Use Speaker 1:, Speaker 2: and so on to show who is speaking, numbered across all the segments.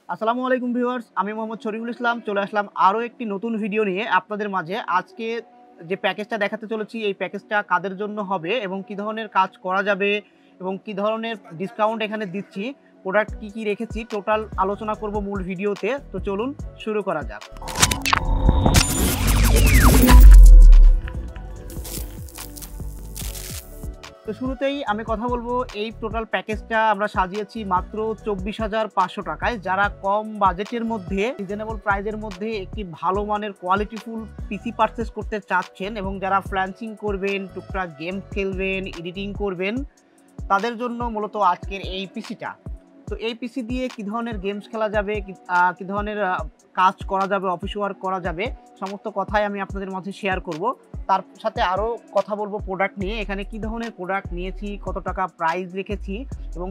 Speaker 1: আসসালামু আলাইকুম ভিউয়ার্স, আমি মোহাম্মদ শরীফুল ইসলাম চলে আসলাম আরও একটি নতুন ভিডিও নিয়ে আপনাদের মাঝে। আজকে যে প্যাকেজটা দেখাতে চলেছি এই প্যাকেজটা কাদের জন্য হবে এবং কী ধরনের কাজ করা যাবে এবং কী ধরনের ডিসকাউন্ট এখানে দিচ্ছি, প্রোডাক্ট কী কী রেখেছি টোটাল আলোচনা করব মূল ভিডিওতে। তো চলুন শুরু করা যাক। তো শুরুতেই আমি কথা বলবো, এই টোটাল প্যাকেজটা আমরা সাজিয়েছি মাত্র 24,500 টাকায়। যারা কম বাজেটের মধ্যে রিজনেবল প্রাইজের মধ্যে একটি ভালো মানের কোয়ালিটিফুল পিসি পারচেস করতে চাচ্ছেন এবং যারা ফ্রিল্যান্সিং করবেন, টুকটাক গেম খেলবেন, এডিটিং করবেন, তাদের জন্য মূলত আজকের এই পিসিটা। তো এই পিসি দিয়ে কী ধরনের গেমস খেলা যাবে, কী ধরনের কাজ করা যাবে, অফিস ওয়ার্ক করা যাবে, সমস্ত কথাই আমি আপনাদের মাঝে শেয়ার করব। তার সাথে আরও কথা বলবো প্রোডাক্ট নিয়ে, এখানে কী ধরনের প্রোডাক্ট নিয়েছি, কত টাকা প্রাইস রেখেছি এবং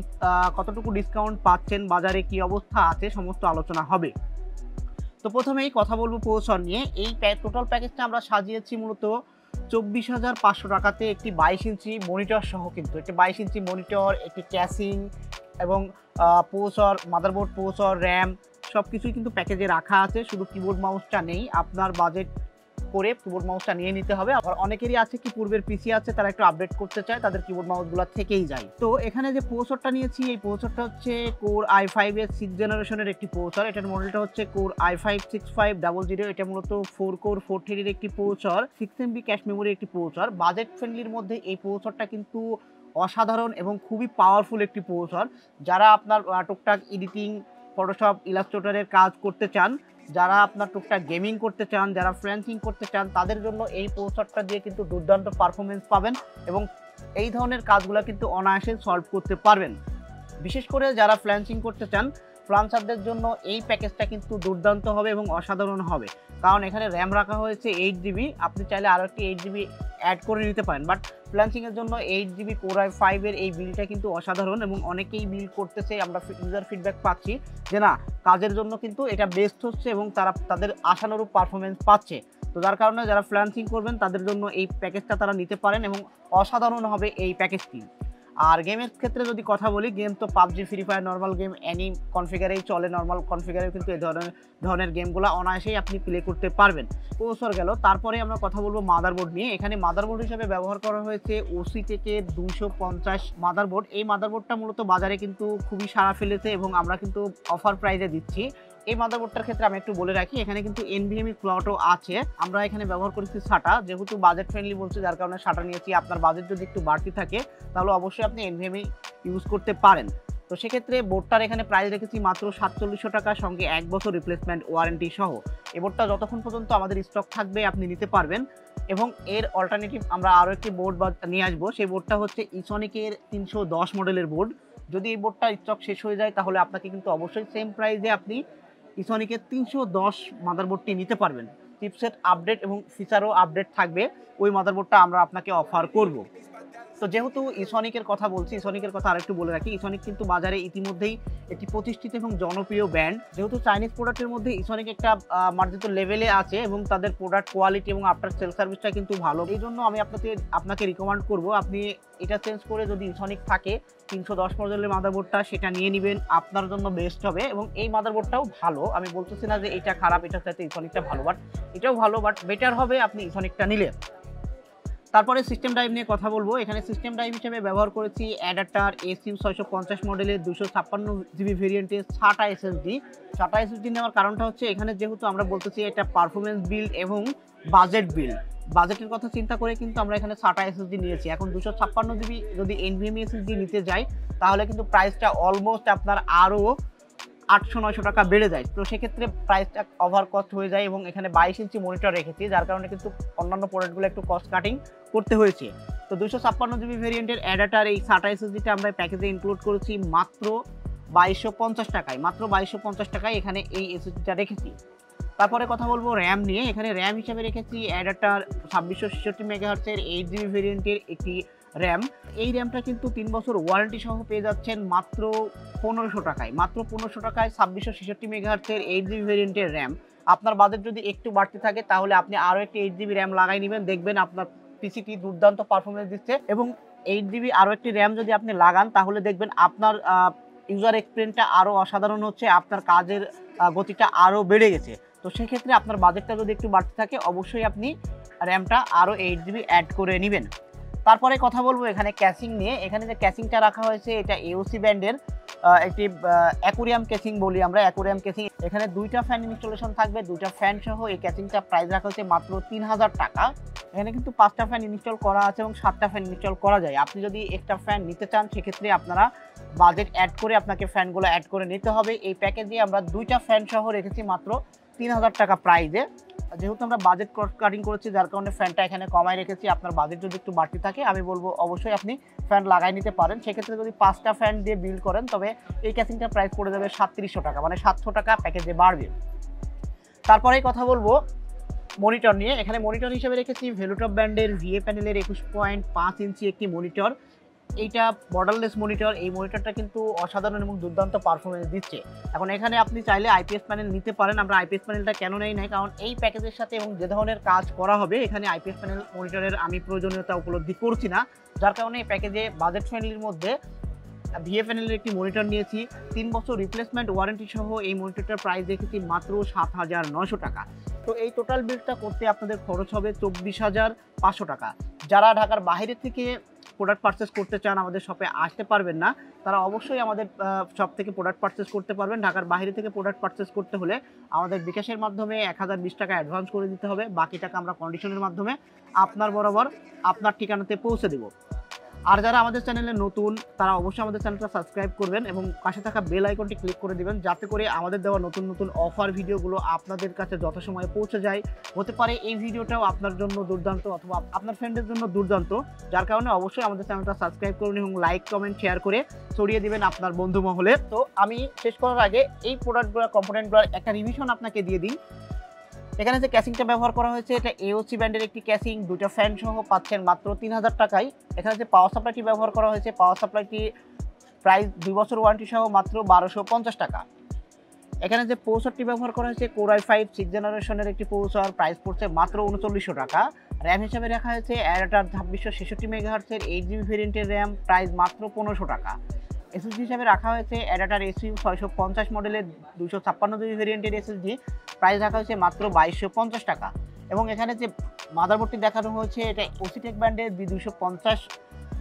Speaker 1: কতটুকু ডিসকাউন্ট পাচ্ছেন, বাজারে কি অবস্থা আছে, সমস্ত আলোচনা হবে। তো প্রথমেই কথা বলবো প্রসেসর নিয়ে। এই টোটাল প্যাকেজটা আমরা সাজিয়েছি মূলত 24,500 টাকাতে একটি 22 ইঞ্চি মনিটর সহ, কিন্তু একটি 22 ইঞ্চি মনিটর, একটি ক্যাসিং এবং প্রসেসর, মাদারবোর্ড, প্রসেসর, র্যাম সব কিছুই কিন্তু প্যাকেজে রাখা আছে। শুধু কিবোর্ড মাউসটা নেই, আপনার বাজেট করে কিবোর্ড মাউসটা নিয়ে নিতে হবে। আবার অনেকেরই আছে কি পূর্বের পিসি আছে, তারা একটু আপডেট করতে চায়, তাদের কিবোর্ড মাউসগুলো থেকেই যায়। তো এখানে যে প্রসেসরটা নিয়েছি, এই প্রসেসরটা হচ্ছে কোর i5 এর 6 জেনারেশনের একটি প্রসেসর। এটার মডেলটা হচ্ছে কোর i5-6500। এটা মূলত 4 কোর 4 থ্রেডের একটি প্রসেসর, 6 MB ক্যাশ মেমোরির একটি প্রসেসর। বাজেট ফ্রেন্ডলির মধ্যে এই প্রসেসরটা কিন্তু অসাধারণ এবং খুবই পাওয়ারফুল একটি প্রসেসর। যারা আপনার টুকটাক এডিটিং, ফটোশপ, ইলাস্ট্রেটরের কাজ করতে চান, যারা আপনার টুকটাক গেমিং করতে চান, যারা ফ্রিল্যান্সিং করতে চান, তাদের জন্য এই প্রসেসরটা দিয়ে কিন্তু দুর্দান্ত পারফরমেন্স পাবেন এবং এই ধরনের কাজগুলো কিন্তু অনায়াসে সলভ করতে পারবেন। বিশেষ করে যারা ফ্রিল্যান্সিং করতে চান, ফ্রিল্যান্সারদের জন্য এই প্যাকেজটা কিন্তু দুর্দান্ত হবে এবং অসাধারণ হবে। কারণ এখানে র্যাম রাখা হয়েছে 8 GB, আপনি চাইলে আরও একটি 8 GB অ্যাড করে নিতে পারেন। বাট ফ্রিল্যান্সিংয়ের জন্য 8 GB কোর i5 এর এই বিলটা কিন্তু অসাধারণ এবং অনেকেই বিল করতেছে। আমরা ইউজার ফিডব্যাক পাচ্ছি যে না, কাজের জন্য কিন্তু এটা বেস্ট হচ্ছে এবং তাদের আশানুরূপ পারফরমেন্স পাচ্ছে। তো যার কারণে যারা ফ্রিল্যান্সিং করবেন তাদের জন্য এই প্যাকেজটা তারা নিতে পারেন এবং অসাধারণ হবে এই প্যাকেজটি। আর গেমের ক্ষেত্রে যদি কথা বলি, গেম তো PUBG, free fire, normal game any কনফিগারেই চলে। নর্মাল কনফিগারেও কিন্তু এই ধরনের গেমগুলো অনায়াসেই আপনি প্লে করতে পারবেন। প্রসেসর গেল, তারপরে আমরা কথা বলবো মাদারবোর্ড নিয়ে। এখানে মাদারবোর্ড হিসেবে ব্যবহার করা হয়েছে ওসি থেকে 250 মাদারবোর্ড। এই মাদারবোর্ডটা মূলত বাজারে কিন্তু খুবই সাড়া ফেলেছে এবং আমরা কিন্তু অফার প্রাইসে দিচ্ছি। এই মাদারবোর্ডটার ক্ষেত্রে আমি একটু বলে রাখি, এখানে কিন্তু এনভিএমই স্লটও আছে। আমরা এখানে ব্যবহার করেছি SATA, যেহেতু বাজেট ফ্রেন্ডলি বলছি যার কারণে SATA নিয়েছি। আপনার বাজেট যদি একটু বাড়তি থাকে তাহলে অবশ্যই আপনি এনভিএমই ইউজ করতে পারেন। তো সেক্ষেত্রে বোর্ডটার এখানে প্রাইস রেখেছি মাত্র 4700 টাকা, সঙ্গে 1 বছর রিপ্লেসমেন্ট ওয়ারেন্টি সহ। এই বোর্ডটা যতক্ষণ পর্যন্ত আমাদের স্টক থাকবে আপনি নিতে পারবেন। এবং এর অল্টারনেটিভ আমরা আরও একটি বোর্ড নিয়ে আসবো। সেই বোর্ডটা হচ্ছে ইসনিকের 310 মডেলের বোর্ড। যদি এই বোর্ডটা স্টক শেষ হয়ে যায় তাহলে আপনাকে কিন্তু অবশ্যই সেম প্রাইসে আপনি ইসনিকের 310 মাদারবোর্ডটি নিতে পারবেন। চিপসেট আপডেট এবং ফিচারও আপডেট থাকবে, ওই মাদারবোর্ডটা আমরা আপনাকে অফার করব। তো যেহেতু ইসনিকের কথা বলছি, ইসনিকের কথা আরেকটু বলে রাখি, ইসনিক কিন্তু বাজারে ইতিমধ্যেই একটি প্রতিষ্ঠিত এবং জনপ্রিয় ব্র্যান্ড। যেহেতু চাইনিজ প্রোডাক্টের মধ্যে ইসনিক একটা মার্জিত লেভেলে আছে এবং তাদের প্রোডাক্ট কোয়ালিটি এবং আফটার সেল সার্ভিসটা কিন্তু ভালো। এই জন্য আমি আপনাকে রিকমেন্ড করব, আপনি এটা চেঞ্জ করে যদি ইসনিক থাকে 310 মডেলের মাদারবোর্ডটা, সেটা নিয়ে নেবেন, আপনার জন্য বেস্ট হবে। এবং এই মাদারবোর্ডটাও ভালো, আমি বলতেছি না যে এটা খারাপ, এটার সাথে ইসনিকটা ভালো, বাট এটাও ভালো, বাট বেটার হবে আপনি ইসনিকটা নিলে। তারপরে সিস্টেম ড্রাইভ নিয়ে কথা বলবো। এখানে সিস্টেম ড্রাইভ হিসেবে ব্যবহার করেছি অ্যাডাপ্টার এসইউ 650 মডেলের 256 GB ভেরিয়েন্টের SATA SSD। SATA SSD নেওয়ার কারণটা হচ্ছে, এখানে যেহেতু আমরা বলতেছি এটা পারফরমেন্স বিল্ড এবং বাজেট বিল্ড, বাজেটের কথা চিন্তা করে কিন্তু আমরা এখানে SATA SSD নিয়েছি। এখন 256 GB যদি NVMe SSD নিতে যাই তাহলে কিন্তু প্রাইসটা অলমোস্ট আপনার আরও 800-900 টাকা বেড়ে যায়। তো সেক্ষেত্রে প্রাইসটা ওভার কস্ট হয়ে যায় এবং এখানে 22 ইঞ্চি মনিটর রেখেছি, যার কারণে কিন্তু অন্যান্য প্রোডাক্টগুলো একটু কস্ট কাটিং করতে হয়েছে। তো 256 GB ভেরিয়েন্টের অ্যাডাপ্টার এই SATA SSDটা আমরা প্যাকেজে ইনক্লুড করেছি মাত্র 2250 টাকায়। মাত্র 2250 টাকায় এখানে এই এসএসডিটা রেখেছি। তারপরে কথা বলবো র্যাম নিয়ে। এখানে র্যাম হিসেবে রেখেছি অ্যাডাপ্টার 2666 মেগাহার্টজের 8 GB ভেরিয়েন্টের একটি র্যাম। এই র্যামটা কিন্তু 3 বছর ওয়ারেন্টি সহ পেয়ে যাচ্ছেন মাত্র 1500 টাকায়। মাত্র 1500 টাকায় 2666 মেগাহার্টজের 8 GB ভেরিয়েন্টের র্যাম। আপনার বাজেট যদি একটু বাড়তি থাকে তাহলে আপনি আরও একটি 8 GB র্যাম লাগাই নেবেন, দেখবেন আপনার পিসিটি দুর্দান্ত পারফরমেন্স দিচ্ছে। এবং 8 GB আরও একটি র্যাম যদি আপনি লাগান তাহলে দেখবেন আপনার ইউজার এক্সপিরিয়েন্সটা আরও অসাধারণ হচ্ছে, আপনার কাজের গতিটা আরও বেড়ে গেছে। তো সেক্ষেত্রে আপনার বাজেটটা যদি একটু বাড়তে থাকে অবশ্যই আপনি র্যামটা আরও 8 GB অ্যাড করে নেবেন। তারপরে কথা বলবো এখানে ক্যাসিং নিয়ে। এখানে যে ক্যাসিংটা রাখা হয়েছে এটা AOC ব্র্যান্ডের একটি অ্যাকোরিয়াম ক্যাসিং বলি আমরা, অ্যাকোরিয়াম ক্যাসিং। এখানে 2টা ফ্যান ইনস্টলেশন থাকবে, 2টা ফ্যান সহ এই ক্যাসিংটা প্রাইস রাখা হচ্ছে মাত্র 3000 টাকা। এখানে কিন্তু 5টা ফ্যান ইনস্টল করা আছে এবং 7টা ফ্যান ইনস্টল করা যায়। আপনি যদি একটা ফ্যান নিতে চান সেক্ষেত্রে আপনারা বাজেট অ্যাড করে আপনাকে ফ্যানগুলো অ্যাড করে নিতে হবে। এই প্যাকেজে আমরা 2টা ফ্যান সহ রেখেছি মাত্র 3000 টাকা প্রাইজে। যেহেতু আমরা বাজেট কাটিং করেছি যার কারণে ফ্যানটা এখানে কমায় রেখেছি। আপনার বাজেট যদি একটু বাড়তি থাকে আমি বলবো অবশ্যই আপনি ফ্যান লাগাই নিতে পারেন। সেক্ষেত্রে যদি 5টা ফ্যান দিয়ে বিল করেন তবে এই ক্যাসিংটার প্রাইস পড়ে যাবে 3700 টাকা, মানে 700 টাকা প্যাকেজে বাড়বে। তারপরেই কথা বলবো মনিটর নিয়ে। এখানে মনিটর হিসেবে রেখেছি ভেলুটপ ব্র্যান্ডের VA প্যানেলের 21.5 ইঞ্চি একটি মনিটর। এইটা বর্ডারলেস মনিটর। এই মনিটরটা কিন্তু অসাধারণ এবং দুর্দান্ত পারফরমেন্স দিচ্ছে। এখন এখানে আপনি চাইলে IPS প্যানেল নিতে পারেন। আমরা IPS প্যানেলটা কেন নেই নাই, কারণ এই প্যাকেজের সাথে এবং যে ধরনের কাজ করা হবে এখানে IPS প্যানেল মনিটরের আমি প্রয়োজনীয়তা উপলব্ধি করছি না, যার কারণে এই প্যাকেজে বাজেট ফ্রেন্ডলির মধ্যে VA প্যানেলের একটি মনিটর নিয়েছি। 3 বছর রিপ্লেসমেন্ট ওয়ারেন্টি সহ এই মনিটরটার প্রাইস রেখেছি মাত্র 7900 টাকা। তো এই টোটাল বিলটা করতে আপনাদের খরচ হবে 24500 টাকা। যারা ঢাকার বাইরে থেকে প্রোডাক্ট পারচেস করতে চান, আমাদের শপে আসতে পারবেন না, তারা অবশ্যই আমাদের শপ থেকে প্রোডাক্ট পারচেস করতে পারবেন। ঢাকার বাইরে থেকে প্রোডাক্ট পারচেস করতে হলে আমাদের বিকাশের মাধ্যমে 1020 টাকা অ্যাডভান্স করে দিতে হবে। বাকি টাকা আমরা কন্ডিশনের মাধ্যমে আপনার বরাবর আপনার ঠিকানাতে পৌঁছে দেব। আর যারা আমাদের চ্যানেলে নতুন তারা অবশ্যই আমাদের চ্যানেলটা সাবস্ক্রাইব করবেন এবং পাশে থাকা বেল আইকনটি ক্লিক করে দিবেন, যাতে করে আমাদের দেওয়া নতুন নতুন অফার ভিডিওগুলো আপনাদের কাছে যথাসময়ে পৌঁছে যায়। হতে পারে এই ভিডিওটাও আপনার জন্য দুর্দান্ত অথবা আপনার ফ্রেন্ডের জন্য দুর্দান্ত, যার কারণে অবশ্যই আমাদের চ্যানেলটা সাবস্ক্রাইব করুন এবং লাইক কমেন্ট শেয়ার করে ছড়িয়ে দিবেন আপনার বন্ধু মহলে। তো আমি শেষ করার আগে এই প্রোডাক্টগুলো কম্পোনেন্টগুলোর একটা রিভিশন আপনাকে দিয়ে দিই। এখানে যে ক্যাসিংটা ব্যবহার করা হয়েছে এটা AOC ব্র্যান্ডের একটি ক্যাসিং, 2টা ফ্যান সহ পাচ্ছেন মাত্র 3000 টাকায়। এখানে যে পাওয়ার সাপ্লাইটি ব্যবহার করা হয়েছে পাওয়ার সাপ্লাইটি প্রাইস 2 বছর ওয়ারেন্টি সহ মাত্র 1250 টাকা। এখানে যে প্রসেসরটি ব্যবহার করা হয়েছে Core i5 6th জেনারেশনের একটি প্রসেসর, প্রাইস পড়ছে মাত্র 3900 টাকা। র্যাম হিসাবে রাখা হয়েছে অ্যাডাটার 2666 মেগাহার্টজের 8GB ভেরিয়েন্টের র্যাম, প্রাইস মাত্র 1500 টাকা। SSD হিসাবে রাখা হয়েছে অ্যাডাটার SU 650 মডেলের 256GB ভেরিয়েন্টের SSD, প্রাইস রাখা হয়েছে মাত্র 2250 টাকা। এবং এখানে যে মাদারবোর্ডটি দেখানো হয়েছে এটা OCTEC ব্র্যান্ডের B250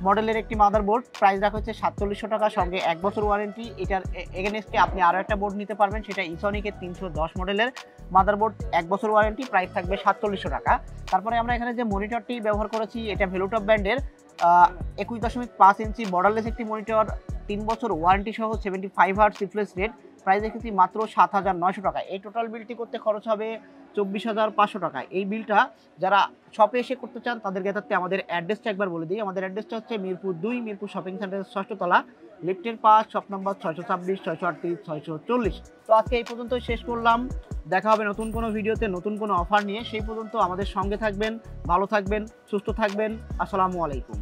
Speaker 1: মডেলের একটি মাদারবোর্ড, প্রাইস রাখা হচ্ছে 4700 টাকা, সঙ্গে 1 বছর ওয়ারেন্টি। এটার এগেনস্টে আপনি আরও একটা বোর্ড নিতে পারবেন, সেটা ইসনিকের 310 মডেলের মাদারবোর্ড, 1 বছর ওয়ারেন্টি, প্রাইস থাকবে 4700 টাকা। তারপরে আমরা এখানে যে মনিটরটি ব্যবহার করেছি এটা ভেলুটপ ব্র্যান্ডের 21.5 ইঞ্চি বর্ডারলেস একটি মনিটর, 3 বছর ওয়ারেন্টি সহ 75 হার্টজ রিফ্রেশ রেট, প্রাইস রেখেছি মাত্র 7900 টাকা। এই টোটাল বিলটি করতে খরচ হবে 24500 টাকা। এই বিলটা যারা শপে এসে করতে চান তাদের ক্ষেত্রে আমাদের অ্যাড্রেসটা একবার বলে দিই। আমাদের অ্যাড্রেসটা হচ্ছে মিরপুর 2, মিরপুর শপিং সেন্টারের 6ষ্ঠ তলা, লিফটের 5, শপ নম্বর 626, 638, 640। তো আজকে এই পর্যন্তই শেষ করলাম। দেখা হবে নতুন কোনো ভিডিওতে নতুন কোনো অফার নিয়ে। সেই পর্যন্ত আমাদের সঙ্গে থাকবেন, ভালো থাকবেন, সুস্থ থাকবেন। আসসালামু আলাইকুম।